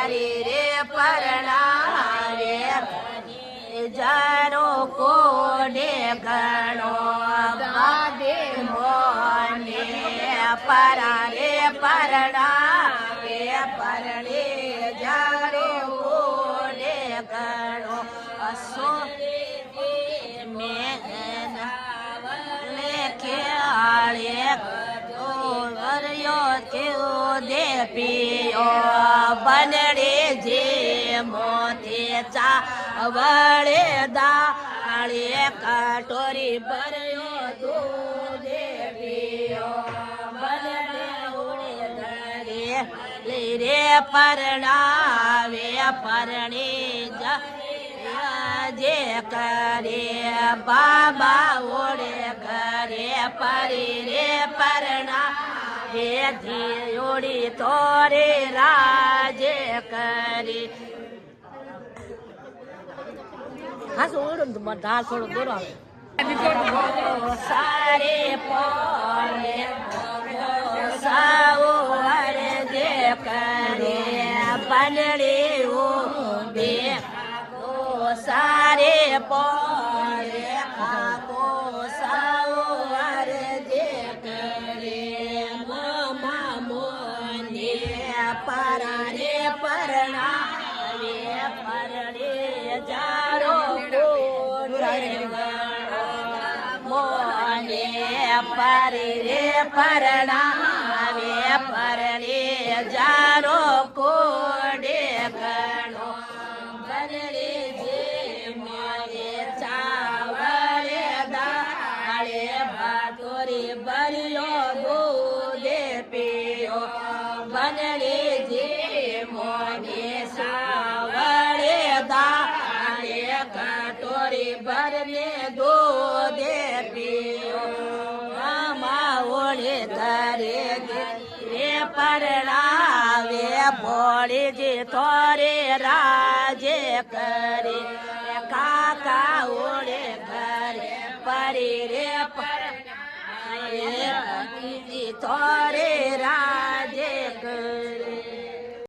પરી રે પરણાવે જારો કોડે ગણો બાદે મોને પરા રે પરણાવે પરણે જારો કોડે ગણો અસો મેં લેખે આળે દે પિયો બનડે જે મોતે ચાવળે દાળે કટોરી ભર્યો દૂધે પિયો બનડે ઉડે ઘરે રે પરણાવે પરણી જે કરે બાબા ઓળે ઘરે પરી રે પરણા ધીયોડી તોરે રાજે કરી હા શું બધા થોડું દૂર આવે સારે પોરે સાવો હરે જે કરે બનડી ઓ બે સારે પોરે ખાકો સાવો હરે જે કરે પરા રે પરણાવે પરણે જારો મોને પરી રે પરણાવે પરણે જારો કોડે ગણો બનડે જે મોને ચાવળે દાળે ભાટોરી ભર્યો દૂધે પીયો બનડે જે મોને સાવળે દાળે કટોરી ભરને દૂધે પીયો આમાં ઓળે ઘરે રે પરણાવે ભોળીજી થોરે રાજે કરે કાકા ઓળે ઘરે પરી રે પરણાવે થોરે રાજે કરે